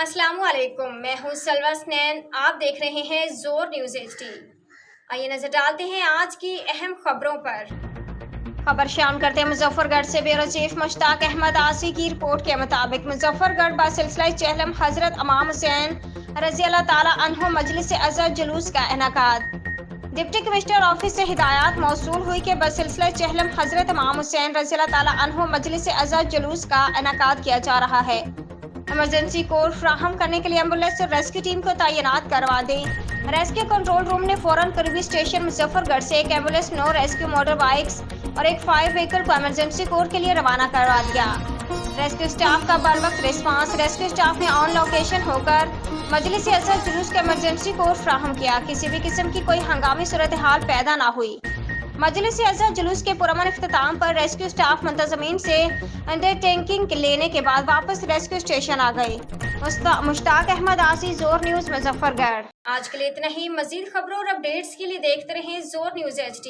अस्सलामु अलैकुम, मैं हूँ सलवा स्नैन। आप देख रहे हैं जोर न्यूज़ HD। आइए नजर डालते हैं आज की अहम खबरों पर। खबर शाम करते हैं मुजफ्फरगढ़ से। ब्यूरो चीफ मुश्ताक अहमद आसी की रिपोर्ट के मुताबिक मुजफ्फरगढ़ बासिलसिला चहलम हजरत इमाम हुसैन रज़ी अल्लाह ताला अन्हु मजलिस अज़हर जुलूस का इनेकाद। डिप्टी कमिश्नर ऑफिस से हिदायत मौसूल हुई कि बसिलसिला चहलम हजरत इमाम हुसैन रज़ी अल्लाह ताला अन्हु मजलिस अज़हर जुलूस का इनेकाद किया जा रहा है। इमरजेंसी कोड फ्राहम करने के लिए एम्बुलेंस और रेस्क्यू टीम को तैनात करवा दी। रेस्क्यू कंट्रोल रूम ने फौरन करीबी स्टेशन मुजफ्फरगढ़ से एक एम्बुलेंस, 9 रेस्क्यू मोटर बाइक्स और एक फायर व्हीकल को इमरजेंसी कोड के लिए रवाना करवा दिया। रेस्क्यू स्टाफ का बर वक्त रिस्पांस। रेस्क्यू स्टाफ ने ऑन लोकेशन होकर मजलिस अज़हर जुलूस का इमरजेंसी कोड फ्राहम किया। किसी भी किस्म की कोई हंगामी सूरत हाल पैदा न हुई। मजलिस अज़हर जुलूस के पुरअमन इख्तिताम पर रेस्क्यू स्टाफ मुंतज़मीन से अंडरटेकिंग लेने के बाद वापस रेस्क्यू स्टेशन आ गए। मुश्ताक अहमद आसी, जोर न्यूज़ मुजफ्फरगढ़। आज के लिए इतना ही। मजीद खबरों और अपडेट्स के लिए देखते रहें जोर न्यूज़ HD।